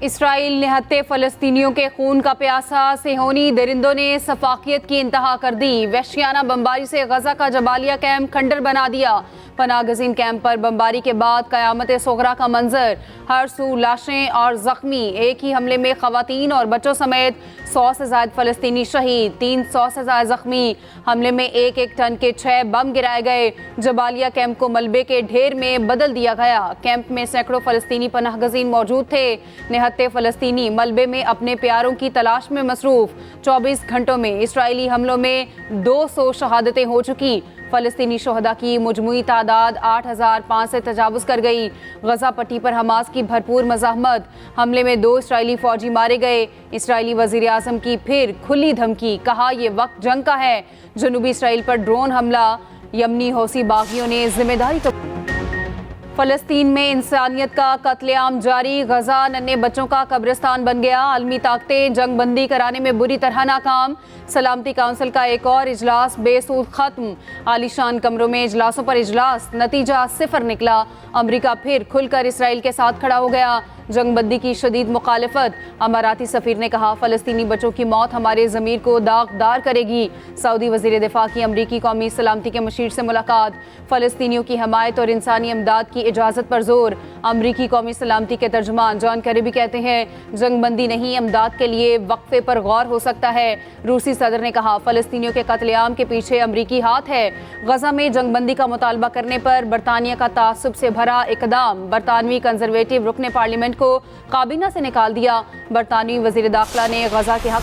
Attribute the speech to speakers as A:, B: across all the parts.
A: Israel निहत्थे फ़लस्तीनियों के खून का प्यासा, सेहोनी दरिंदों ने सफाकियत की इंतहा कर दी। वहशियाना बमबारी से गजा का जबालिया कैंप खंडर बना दिया। पनागज़ीन कैंप पर बमबारी के बाद क़यामत सोगरा का मंजर, हर सू लाशें और ज़ख्मी। एक ही हमले में ख़वातीन और बच्चों समेत 100 से ज़ायद फ़लस्तीनी शहीद, 300 से ज़ायद ज़ख्मी। हमले में एक एक टन के 6 बम गिराए गए। जबालिया कैंप को मलबे के ढेर में बदल दिया गया। कैंप में सैकड़ों फ़लस्तीनी पनाहगज़ीन मौजूद थे। निहत्थे फ़लस्तीनी मलबे में अपने प्यारों की तलाश में मसरूफ़। 24 घंटों में इसराइली हमलों में 200 शहादतें हो चुकी। फ़लस्तीनी शहदा की मुजमुई तादाद 8,500 से तजावुज़ कर गई। गजा पट्टी पर हमास की भरपूर मज़ाहमत। हमले में 2 इसराइली फ़ौजी मारे गए। इसराइली वज़ीर आज़म की फिर खुली धमकी, कहा यह वक्त जंग का है। जनूबी इसराइल पर ड्रोन हमला, यमनी हौसी बागियों ने जिम्मेदारी तो। फ़लस्तीन में इंसानियत का कत्लेआम जारी। गजा नन्हे बच्चों का कब्रिस्तान बन गया। आलमी ताकतें जंगबंदी कराने में बुरी तरह नाकाम। सलामती काउंसिल का एक और इजलास बेसूद खत्म। आलीशान कमरों में इजलासों पर इजलास, नतीजा 0 निकला। अमरीका फिर खुलकर इसराइल के साथ खड़ा हो गया। जंगबंदी की शदीद मुखालिफत। अमाराती सफ़ीर ने कहा फ़लस्तीनी बच्चों की मौत हमारे ज़मीर को दागदार करेगी। सऊदी वज़ीर दिफा की अमरीकी कौमी सलामती के मशीर से मुलाकात। फ़लस्तीनियों की हमायत और इंसानी इमदाद की इजाज़त पर जोर। अमरीकी कौमी सलामती के तर्जुमान जॉन करीबी कहते हैं जंगबंदी नहीं, इमदाद के लिए वक्फे पर गौर हो सकता है। रूसी सदर ने कहा फ़लस्तीनियों के कत्लेआम के पीछे अमरीकी हाथ है। गजा में जंगबंदी का मुतालबा करने पर बरतानिया का तासुब से भरा इकदाम। बरतानवी कंजरवेटिव रुकने पार्लियामेंट को काबीना से निकाल दिया। बरतानवी वज़ीर दाखिला ने गजा के हक।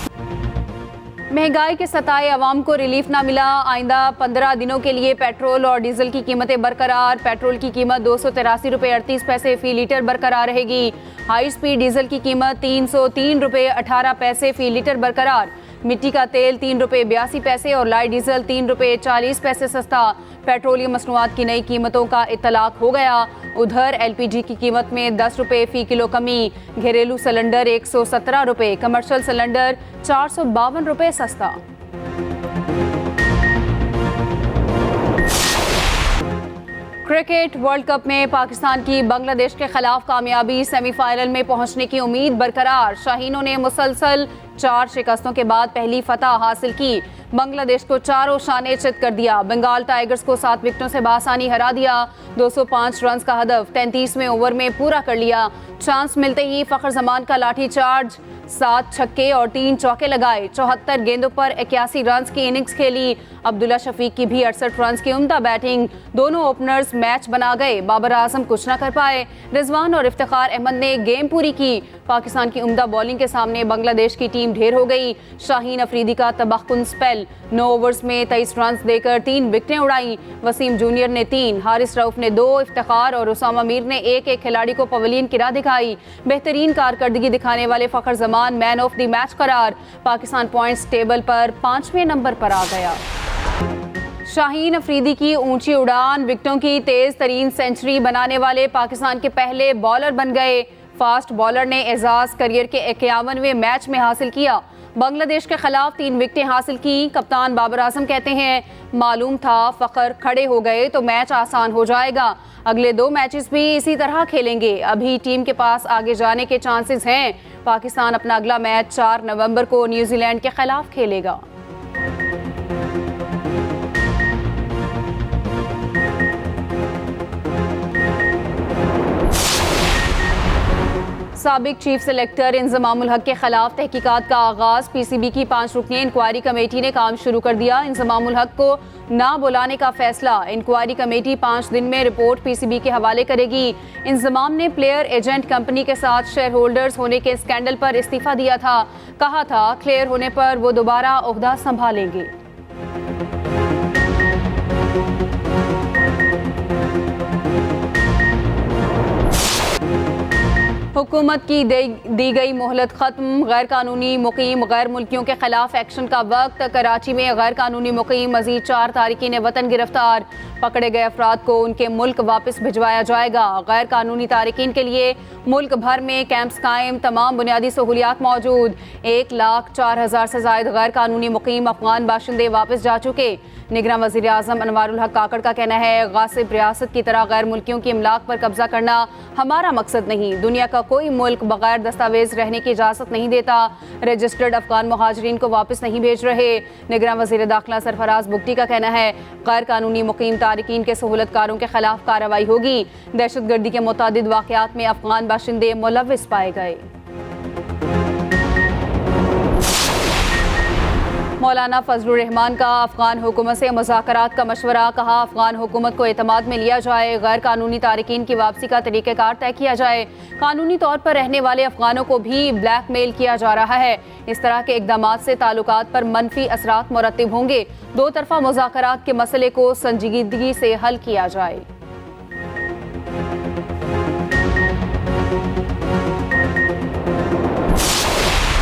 A: महंगाई के सताए अवाम को रिलीफ ना मिला। आइंदा 15 दिनों के लिए पेट्रोल और डीजल की कीमतें बरकरार। पेट्रोल की कीमत 283 रुपये 38 पैसे फ़ी लीटर बरकरार रहेगी। हाई स्पीड डीजल की कीमत 303 रुपये 18 पैसे फ़ी लीटर बरकरार। मिट्टी का तेल 3 रुपये 82 पैसे और लाइट डीजल 3 रुपये 40 पैसे सस्ता। पेट्रोलियम मसनूआत की नई कीमतों का इत्तलाक हो गया। उधर LPG की कीमत में 10 रुपये फ़ी किलो कमी। घरेलू सिलेंडर 117 रुपये, कमर्शियल सिलेंडर 452 रुपये सस्ता। क्रिकेट वर्ल्ड कप में पाकिस्तान की बांग्लादेश के खिलाफ कामयाबी। सेमीफाइनल में पहुंचने की उम्मीद बरकरार। शाहीनों ने मुसलसल 4 शिकस्तों के बाद पहली फतह हासिल की। बांग्लादेश को चारों शाने चित कर दिया। बंगाल टाइगर्स को 7 विकेटों से बासानी हरा दिया। 205 रन का हदफ 33वें ओवर में पूरा कर लिया। चांस मिलते ही फ़खर जमान का लाठी चार्ज, 7 छक्के और 3 चौके लगाए। 74 गेंदों पर 81 रन की इनिंग्स खेली। अब्दुल्ला शफीक की भी 68 रन की उम्दा बैटिंग। दोनों ओपनर्स मैच बना गए। बाबर आजम कुछ न कर पाए। रिजवान और इफ्तिखार अहमद ने गेम पूरी की। पाकिस्तान की उम्दा बॉलिंग के सामने बांग्लादेश की टीम ढेर हो गई। शाहीन अफरीदी का तबाहकुन स्पेल, 9 ओवर्स में 23 रन देकर 3 विकेटें उड़ाई। वसीम जूनियर ने 3, हारिस रऊफ ने 2, इफ्तिखार और उसामा मीर ने एक खिलाड़ी को पवेलियन की राह दिखाई। बेहतरीन कारकर्दगी दिखाने वाले Fakhar Zaman man of the match करार। पाकिस्तान पॉइंट्स टेबल पर 5वें नंबर पर आ गया। शाहीन अफरीदी की ऊंची उड़ान, विकेटों की तेज तरीन सेंचुरी बनाने वाले पाकिस्तान के पहले बॉलर बन गए। फास्ट बॉलर ने एजाज करियर के 51वें मैच में हासिल किया। बांग्लादेश के खिलाफ 3 विकेटें हासिल की। कप्तान बाबर आजम कहते हैं मालूम था फ़खर खड़े हो गए तो मैच आसान हो जाएगा। अगले 2 मैचेस भी इसी तरह खेलेंगे। अभी टीम के पास आगे जाने के चांसेस हैं। पाकिस्तान अपना अगला मैच 4 नवंबर को न्यूजीलैंड के खिलाफ खेलेगा। साबिक चीफ सेलेक्टर इंजमामुल हक के खिलाफ तहकीकात का आगाज। PCB की 5 रुकनी इंक्वायरी कमेटी ने काम शुरू कर दिया। इंजमामुल हक को ना बुलाने का फैसला। इंक्वायरी कमेटी 5 दिन में रिपोर्ट PCB के हवाले करेगी। इंजमाम ने प्लेयर एजेंट कंपनी के साथ शेयर होल्डर्स होने के स्कैंडल पर इस्तीफा दिया था। कहा था क्लियर होने पर वो दोबारा ओहदा संभालेंगे। हुकूमत की दी गई मोहलत खत्म। गैर कानूनी मुकीम गैर मुल्कियों के खिलाफ एक्शन का वक्त। कराची में गैर कानूनी मुकीम मजीद 4 तारिकीन वतन गिरफ्तार। पकड़े गए अफराद को उनके मुल्क वापस भिजवाया जाएगा। गैर कानूनी तारिकीन के लिए मुल्क भर में कैंप्स कायम, तमाम बुनियादी सहूलियात मौजूद। 1,04,000 से ज्यादा गैर कानूनी मुकीम अफगान बाशिंदे वापस जा चुके। निगरान वज़ीर आज़म अनवारुल हक काकड़ का कहना है, गासिब रियासत की तरह गैर मुल्कियों की इमलाक पर कब्जा करना हमारा मकसद नहीं। दुनिया का कोई मुल्क बगैर दस्तावेज रहने की इजाज़त नहीं देता। रजिस्टर्ड अफगान मुहाजिरीन को वापस नहीं भेज रहे। निगरान वज़ीर दाखिला सरफराज बुगटी का कहना है, गैर कानूनी मुकीम तारिकीन के सहूलतकारों के खिलाफ कार्रवाई होगी। दहशतगर्दी के मुतादिद वाक़यात में अफगान बाशिंदे मुलव्विस पाए गए। मौलाना फजलुर रहमान का अफगान हुकूमत से मुज़ाकरात का मशवरा, कहा अफगान हुकूमत को एतमाद में लिया जाए, गैर कानूनी तारिकीन की वापसी का तरीक़ेकार तय किया जाए। कानूनी तौर पर रहने वाले अफगानों को भी ब्लैकमेल किया जा रहा है। इस तरह के इक़दामात से ताल्लुकात पर मनफी असरात मुरत्तिब होंगे। दो तरफ़ा मुज़ाकरात के मसले को संजीदगी से हल किया जाए।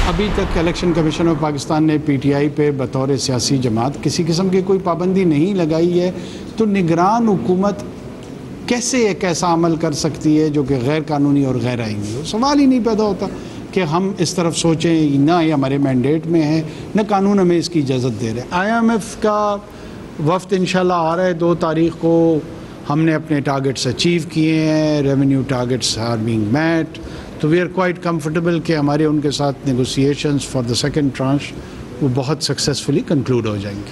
B: अभी तक इलेक्शन कमीशन ऑफ पाकिस्तान ने पीटीआई पे बतौर सियासी जमात किसी किस्म की कोई पाबंदी नहीं लगाई है, तो निगरान हुकूमत कैसे एक ऐसा अमल कर सकती है जो कि गैर कानूनी और गैर आईनी हो? सवाल ही नहीं पैदा होता कि हम इस तरफ सोचें, ना ये हमारे मैंडेट में है, न कानून हमें इसकी इजाज़त दे रहे हैं। IMF का वफ्द इंशाल्लाह आ रहा है 2 तारीख को। हमने अपने टारगेट्स अचीव किए हैं, revenue targets are being met, तो वी आर क्वाइट कंफर्टेबल कि हमारे उनके साथ negotiations for the second tranche वो बहुत सक्सेसफुली कंक्लूड हो जाएंगे।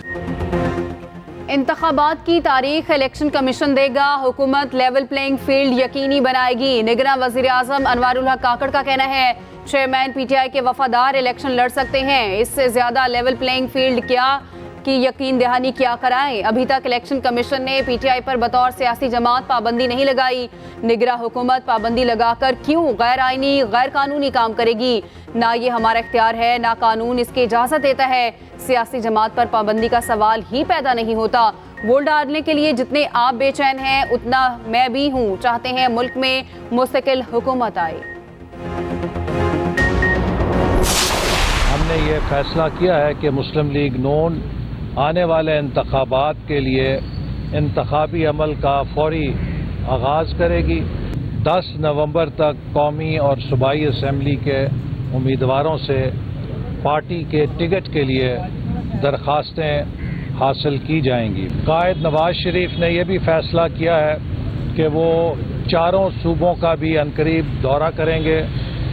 A: इंतखाबात की तारीख इलेक्शन कमीशन देगा, हुकूमत लेवल प्लेइंग फील्ड यकीनी बनाएगी। निगरान वज़ीर आज़म अनवारुल हक काकड़ का कहना है, चेयरमैन पीटीआई के वफादार इलेक्शन लड़ सकते हैं, इससे ज़्यादा लेवल प्लेइंग फील्ड क्या की यकीन दहानी क्या कराएं। अभी तक इलेक्शन कमीशन ने पीटीआई पर बतौर सियासी जमात पाबंदी नहीं लगाई। निगरान हुकूमत पाबंदी लगाकर क्यों गैर आईनी गैर कानूनी काम करेगी? ना ये हमारा इख्तियार है, ना कानून इसकी इजाज़त देता है। सियासी जमात पर पाबंदी का सवाल ही पैदा नहीं होता। वोट डालने के लिए जितने आप बेचैन हैं उतना मैं भी हूँ। चाहते हैं मुल्क में मुस्तकिल हुकूमत आए।
C: हमने ये फैसला किया है कि मुस्लिम लीग नून आने वाले इंतखाबात के लिए इंतखाबी अमल का फौरी आगाज़ करेगी। 10 नवंबर तक कौमी और सूबाई असम्बली के उम्मीदवारों से पार्टी के टिकट के लिए दरख्वास्तें हासिल की जाएंगी। कायद नवाज शरीफ ने यह भी फैसला किया है कि वो 4 सूबों का भी अनकरीब दौरा करेंगे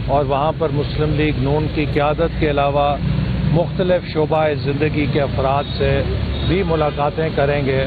C: और वहाँ पर मुस्लिम लीग नून की क़यादत के अलावा मुख्तलिफ शोबाए ज़िंदगी के अफराद से भी मुलाकातें करेंगे।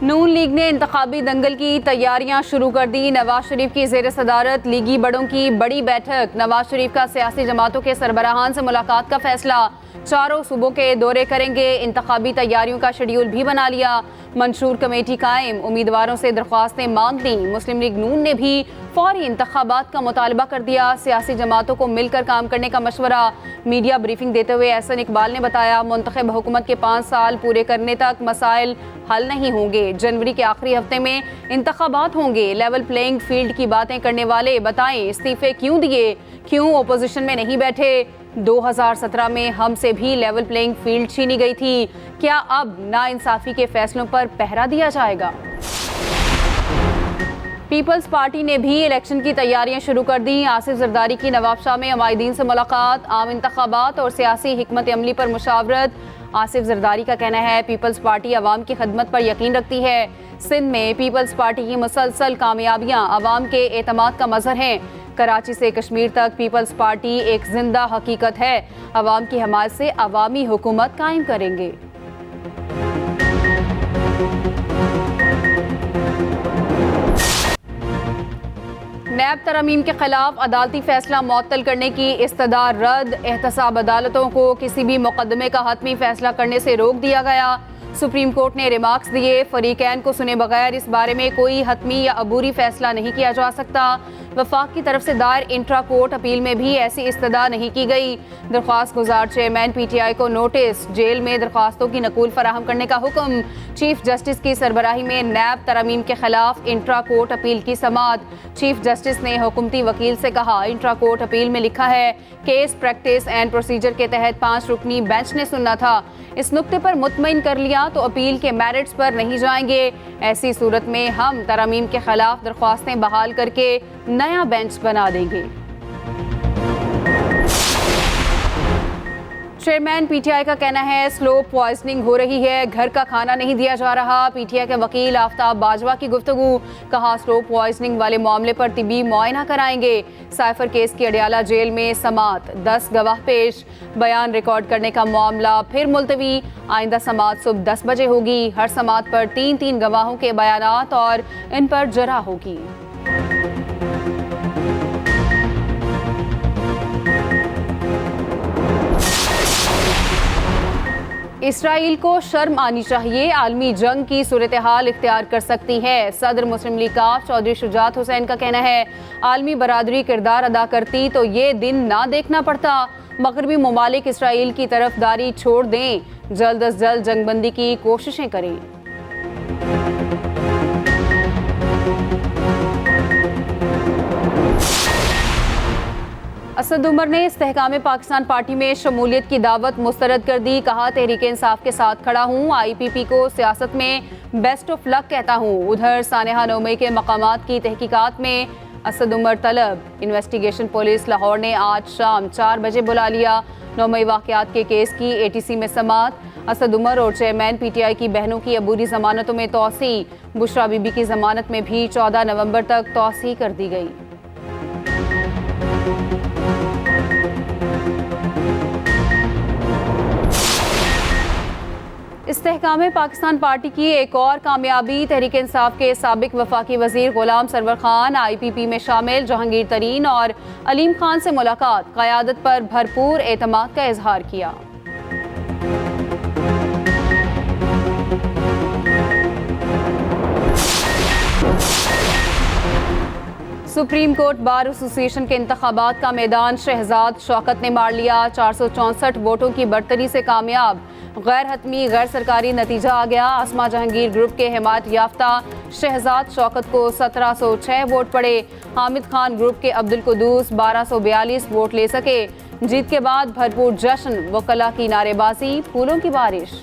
A: नून लीग ने इंतखाबी दंगल की तैयारियां शुरू कर दी। नवाज शरीफ की ज़ेर सदारत लीगी बड़ों की बड़ी बैठक। नवाज शरीफ का सियासी जमातों के सरबराहान से मुलाकात का फैसला। 4 सूबों के दौरे करेंगे। इंतखाबी तैयारियों का शेड्यूल भी बना लिया। मंशूर कमेटी कायम, उम्मीदवारों से दरख्वास्तें मांग ली। मुस्लिम लीग नून ने भी फौरी इंतखाबात का मुतालबा कर दिया। सियासी जमातों को मिलकर काम करने का मशवरा। मीडिया ब्रीफिंग देते हुए एहसन इकबाल ने बताया, मुंतखब हुकूमत के 5 साल पूरे करने तक मसाइल हल नहीं होंगे। जनवरी के आखिरी हफ्ते में इंतखाबात होंगे। लेवल प्लेइंग फील्ड की बातें करने वाले बताएं इस्तीफे क्यों दिए, क्यों ओपोजिशन में नहीं बैठे? 2017 में हमसे भी लेवल प्लेइंग फील्ड छीनी गई थी। क्या अब नाइंसाफी के फैसलों पर पहरा दिया जाएगा? पीपल्स पार्टी ने भी इलेक्शन की तैयारियां शुरू कर दी। आसिफ जरदारी की नवाबशाह में अमायदीन से मुलाकात, आम इंतखाबात और सियासी हिकमत अमली पर मुशावरत। आसिफ जरदारी का कहना है, पीपल्स पार्टी अवाम की खदमत पर यकीन रखती है। सिंध में पीपल्स पार्टी की मुसलसल कामयाबियां अवाम के एतमाद का मजहर हैं। कराची से कश्मीर तक पीपल्स पार्टी एक जिंदा हकीकत है। अवाम की हमायत से अवामी हुकूमत कायम करेंगे। नैब तरमीम के खिलाफ अदालती फैसला मुअत्तल करने की इस्तदा रद्द। एहतसाब अदालतों को किसी भी मुकदमे का हतमी फैसला करने से रोक दिया गया। सुप्रीम कोर्ट ने रिमार्क्स दिए, फरीकैन को सुने बगैर इस बारे में कोई हतमी या अबूरी फैसला नहीं किया जा सकता। वफाक की तरफ से दायर इंट्रा कोर्ट अपील में भी ऐसी इस्तदा नहीं की गई। दरख्वास्त गुजार चेयरमैन PTI को नोटिस, जेल में दरख्वास्तों की नकूल फराहम करने का हुक्म। चीफ जस्टिस की सरबराही में नैब तरमीम के खिलाफ इंट्रा कोर्ट अपील की समाअत। चीफ जस्टिस ने हुकूमती वकील से कहा, इंट्रा कोर्ट अपील में लिखा है केस प्रैक्टिस एंड प्रोसीजर के तहत 5 रुकनी बेंच ने सुनना था। इस नुक्ते पर मुतमईन कर लिया तो अपील के मेरिट्स पर नहीं जाएंगे। ऐसी सूरत में हम तरमीम के खिलाफ दरख्वास्तें बहाल करके नया बेंच बना देंगे। चेयरमैन PTI का कहना है स्लो पॉइजनिंग हो रही है, घर का खाना नहीं दिया जा रहा। PTI के वकील आफ्ताब बाजवा की गुफ्तगू, कहा स्लो पॉइजनिंग वाले मामले पर तिबी मुआयना कराएंगे। साइफर केस की अडियाला जेल में समाअत, 10 गवाह पेश, बयान रिकॉर्ड करने का मामला फिर मुलतवी। आइंदा समाअत सुबह 10 बजे होगी। हर समाअत पर 3-3 गवाहों के बयानात और इन पर जरा होगी। इसराइल को शर्म आनी चाहिए, आलमी जंग की सूरत हाल इख्तियार कर सकती है। सदर मुस्लिम लीग काफ चौधरी शुजात हुसैन का कहना है आलमी बरादरी किरदार अदा करती तो ये दिन ना देखना पड़ता। मगरबी ममालिक इसराइल की तरफदारी छोड़ दें, जल्द अज जल्द जंगबंदी की कोशिशें करें। असद उमर ने इस्तेहकाम पाकिस्तान पार्टी में शमूलियत की दावत मुस्तरद कर दी। कहा तहरीक इंसाफ के साथ खड़ा हूँ, IPP को सियासत में बेस्ट ऑफ लक कहता हूँ। उधर सानेहा नौमई के मकामात की तहकीकात में असद उमर तलब। इन्वेस्टिगेशन पुलिस लाहौर ने आज शाम 4 बजे बुला लिया। नौमई वाक़यात के केस की ATC में समाअत। असद उमर और चेयरमैन PTI की बहनों की अबूरी जमानतों में तौसी। बुशरा बीबी की जमानत में भी 14 नवंबर तक तौसी कर दी गई। इस्तेहकाम पाकिस्तान पार्टी की एक और कामयाबी, तहरीक इंसाफ के साबिक वफाकी वजीर गुलाम सरवर खान IPP में शामिल। जहांगीर तरीन और अलीम खान से मुलाकात, क़यादत पर भरपूर एतमाद का इजहार किया। सुप्रीम कोर्ट बार एसोसिएशन के इंतखाबात का मैदान शहजाद शौकत ने मार लिया। 464 वोटों की बढ़तरी से कामयाब। गैर हतमी गैर सरकारी नतीजा आ गया। आसमा जहांगीर ग्रुप के हिमायत याफ्ता शहजाद शौकत को 1706 वोट पड़े। हामिद खान ग्रुप के अब्दुल कुदूस 1242 वोट ले सके। जीत के बाद भरपूर जश्न, वकला की नारेबाजी, फूलों की बारिश।